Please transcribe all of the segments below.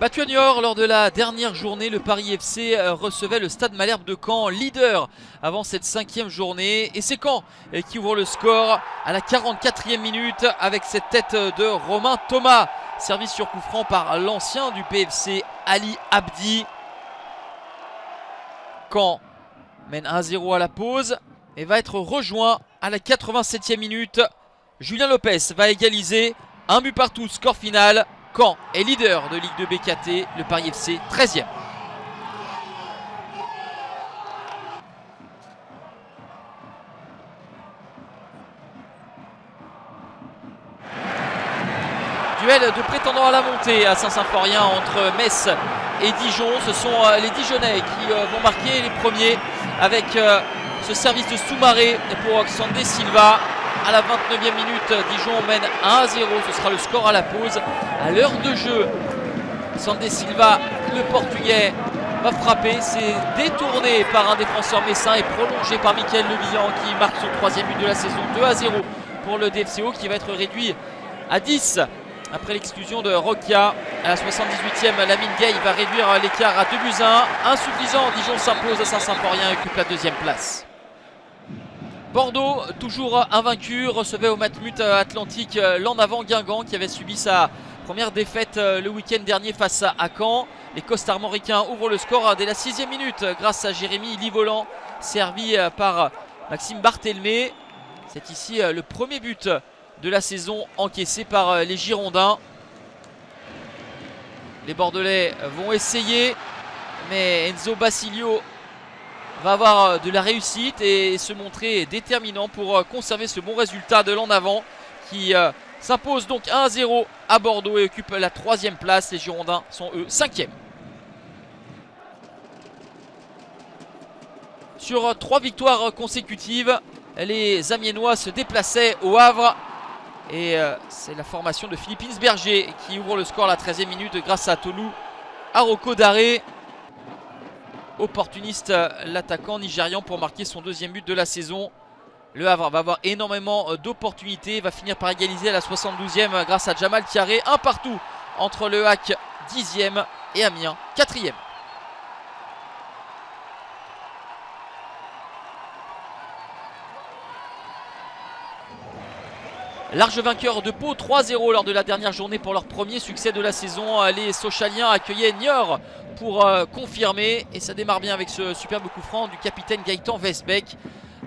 Battu à Niort lors de la dernière journée, le Paris FC recevait le Stade Malherbe de Caen, leader avant cette 5e journée. Et c'est Caen qui ouvre le score à la 44e minute avec cette tête de Romain Thomas. Service sur coup franc par l'ancien du PFC, Ali Abdi. Caen mène 1-0 à la pause et va être rejoint à la 87e minute. Julien Lopez va égaliser, un but partout, score final. Caen est leader de Ligue 2 BKT, le Paris FC 13e. Duel de prétendants à la montée à Saint-Symphorien entre Metz et Dijon. Ce sont les Dijonnais qui vont marquer les premiers avec ce service de sous-marée pour Xandé Silva. À la 29e minute, Dijon mène 1-0, ce sera le score à la pause. À l'heure de jeu, Xandé Silva, le portugais, va frapper. C'est détourné par un défenseur messin et prolongé par Mickaël Lebihan qui marque son 3e but de la saison. 2-0 pour le DFCO qui va être réduit à 10 après l'exclusion de Rokia. À la 78e, Lamine Gueye va réduire l'écart à 2-1. Insuffisant, Dijon s'impose à Saint-Symphorien et occupe la 2e place. Bordeaux, toujours invaincu, recevait au Matmut Atlantique l'en avant Guingamp qui avait subi sa première défaite le week-end dernier face à Caen. Les Costarmoricains ouvrent le score dès la 6e minute grâce à Jérémy Livolan, servi par Maxime Barthelmé. C'est ici le premier but de la saison encaissé par les Girondins. Les Bordelais vont essayer, mais Enzo Basilio va avoir de la réussite et se montrer déterminant pour conserver ce bon résultat de l'en avant qui s'impose donc 1-0 à Bordeaux et occupe la 3e place. Les Girondins sont eux 5e. Sur 3 victoires consécutives, les Amiénois se déplaçaient au Havre et c'est la formation de Philippe Insberger qui ouvre le score à la 13e minute grâce à Tolu Aroko Daré. Opportuniste, l'attaquant nigérian pour marquer son 2e but de la saison. Le Havre va avoir énormément d'opportunités, va finir par égaliser à la 72e grâce à Jamal Tiaré. Un partout entre Le Hac 10e et Amiens 4e. Large vainqueur de Pau, 3-0 lors de la dernière journée pour leur premier succès de la saison. Les Sochaliens accueillaient Niort pour confirmer et ça démarre bien avec ce superbe coup franc du capitaine Gaëtan Westbeck.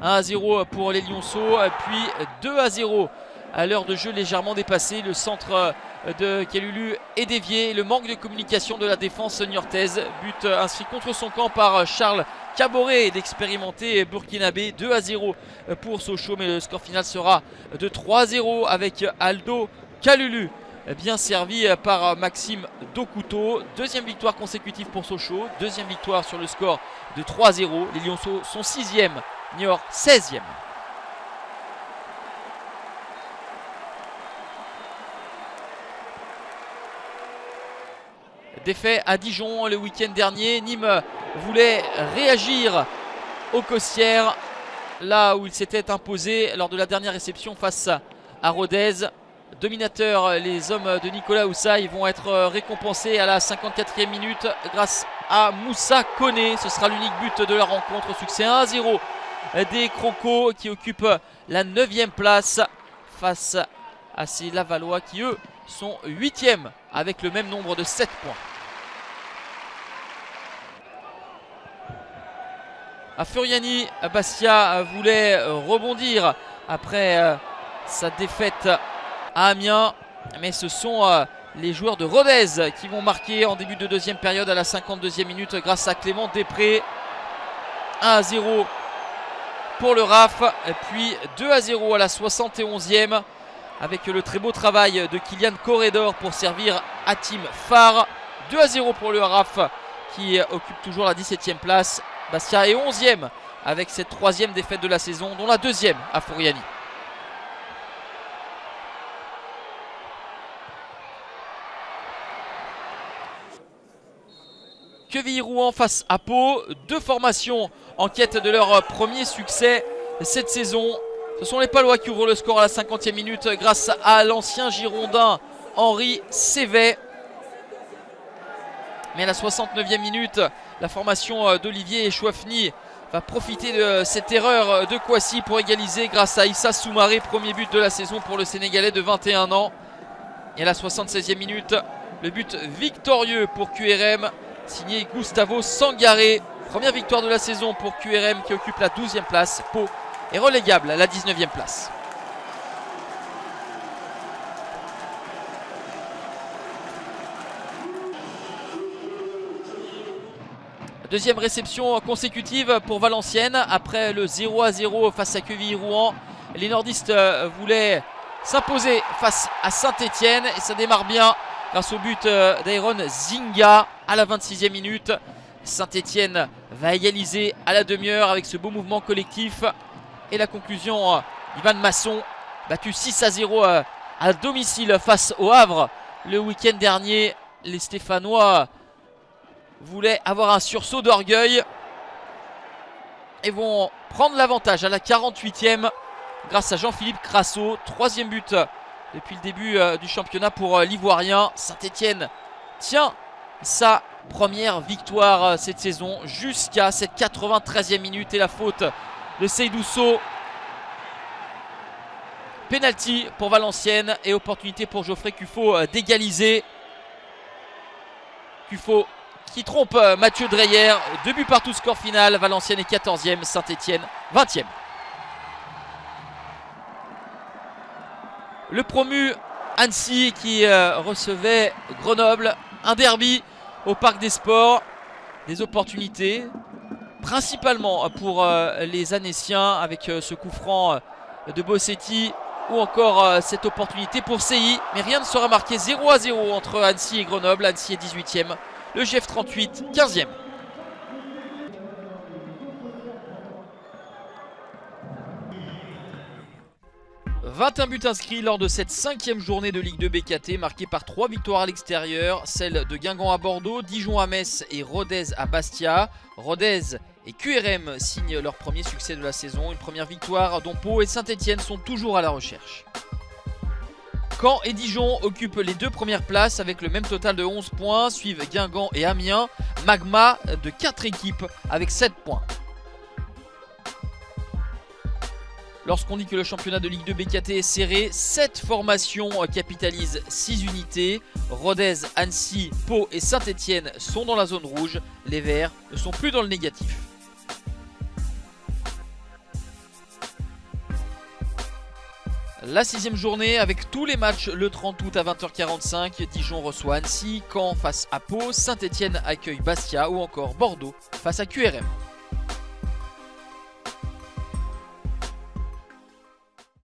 1-0 pour les Lionceaux, puis 2-0 à l'heure de jeu légèrement dépassé. Le centre de Kalulu est dévié, le manque de communication de la défense niortaise. But inscrit contre son camp par Charles Caboret, d'expérimenté burkinabé. 2-0 pour Sochaux, mais le score final sera de 3-0 avec Aldo Kalulu bien servi par Maxime Dokuto. 2e victoire consécutive pour Sochaux, 2e victoire sur le score de 3-0. Les Lionceaux sont 6e, Niort 16e. Défait à Dijon le week-end dernier. Nîmes voulait réagir aux Costières là où il s'était imposé lors de la dernière réception face à Rodez. Dominateurs, les hommes de Nicolas Houssaye vont être récompensés à la 54e minute grâce à Moussa Koné. Ce sera l'unique but de la rencontre. Succès 1-0 des Crocos qui occupent la 9e place face à ces Lavallois qui eux sont 8e avec le même nombre de 7 points. À Furiani, Bastia voulait rebondir après sa défaite à Amiens, mais ce sont les joueurs de Rodez qui vont marquer en début de 2e période à la 52e minute grâce à Clément Després. 1-0 pour le RAF, puis 2-0 à la 71e avec le très beau travail de Kylian Corredor pour servir Hatim Far. 2-0 pour le RAF qui occupe toujours la 17e place. Bastia est 11e avec cette 3e défaite de la saison, dont la 2e à Furiani. Quevilly-Rouen face à Pau, 2 formations en quête de leur premier succès cette saison. Ce sont les Palois qui ouvrent le score à la 50e minute grâce à l'ancien Girondin Henri Sévet. Mais à la 69e minute, la formation d'Olivier Chouafni va profiter de cette erreur de Kouassi pour égaliser grâce à Issa Soumaré, premier but de la saison pour le Sénégalais de 21 ans. Et à la 76e minute, le but victorieux pour QRM, signé Gustavo Sangaré. Première victoire de la saison pour QRM qui occupe la 12e place. Pau est relégable à la 19e place. Deuxième réception consécutive pour Valenciennes après le 0-0 face à Quevilly-Rouen. Les nordistes voulaient s'imposer face à Saint-Etienne et ça démarre bien grâce au but d'Aaron Zinga à la 26e minute. Saint-Etienne va égaliser à la demi-heure avec ce beau mouvement collectif. Et la conclusion, Ivan Masson, battu 6-0 à domicile face au Havre le week-end dernier. Les Stéphanois voulaient avoir un sursaut d'orgueil et vont prendre l'avantage à la 48e grâce à Jean-Philippe Crasso. Troisième but depuis le début du championnat pour l'Ivoirien. Saint-Etienne tient sa première victoire cette saison jusqu'à cette 93e minute et la faute de Seydou Sow. Penalty pour Valenciennes et opportunité pour Geoffrey Cuffaut d'égaliser. Cuffaut qui trompe Mathieu Dreyer. 2 buts partout, score final. Valenciennes est 14e, Saint-Etienne 20e. Le promu Annecy qui recevait Grenoble. Un derby au Parc des Sports. Des opportunités principalement pour les Annéciens avec ce coup franc de Bossetti ou encore cette opportunité pour CI. Mais rien ne sera marqué. 0-0 entre Annecy et Grenoble. Annecy est 18e. Le GF38 15e. « 21 buts inscrits lors de cette 5e journée de Ligue 2 BKT, marquée par 3 victoires à l'extérieur, celles de Guingamp à Bordeaux, Dijon à Metz et Rodez à Bastia. Rodez et QRM signent leur premier succès de la saison, une première victoire dont Pau et Saint-Etienne sont toujours à la recherche. Caen et Dijon occupent les 2 premières places avec le même total de 11 points, suivent Guingamp et Amiens, magma de 4 équipes avec 7 points. Lorsqu'on dit que le championnat de Ligue 2 BKT est serré, 7 formations capitalisent 6 unités. Rodez, Annecy, Pau et Saint-Etienne sont dans la zone rouge. Les Verts ne sont plus dans le négatif. La 6e journée avec tous les matchs le 30 août à 20h45. Dijon reçoit Annecy, Caen face à Pau, Saint-Etienne accueille Bastia ou encore Bordeaux face à QRM.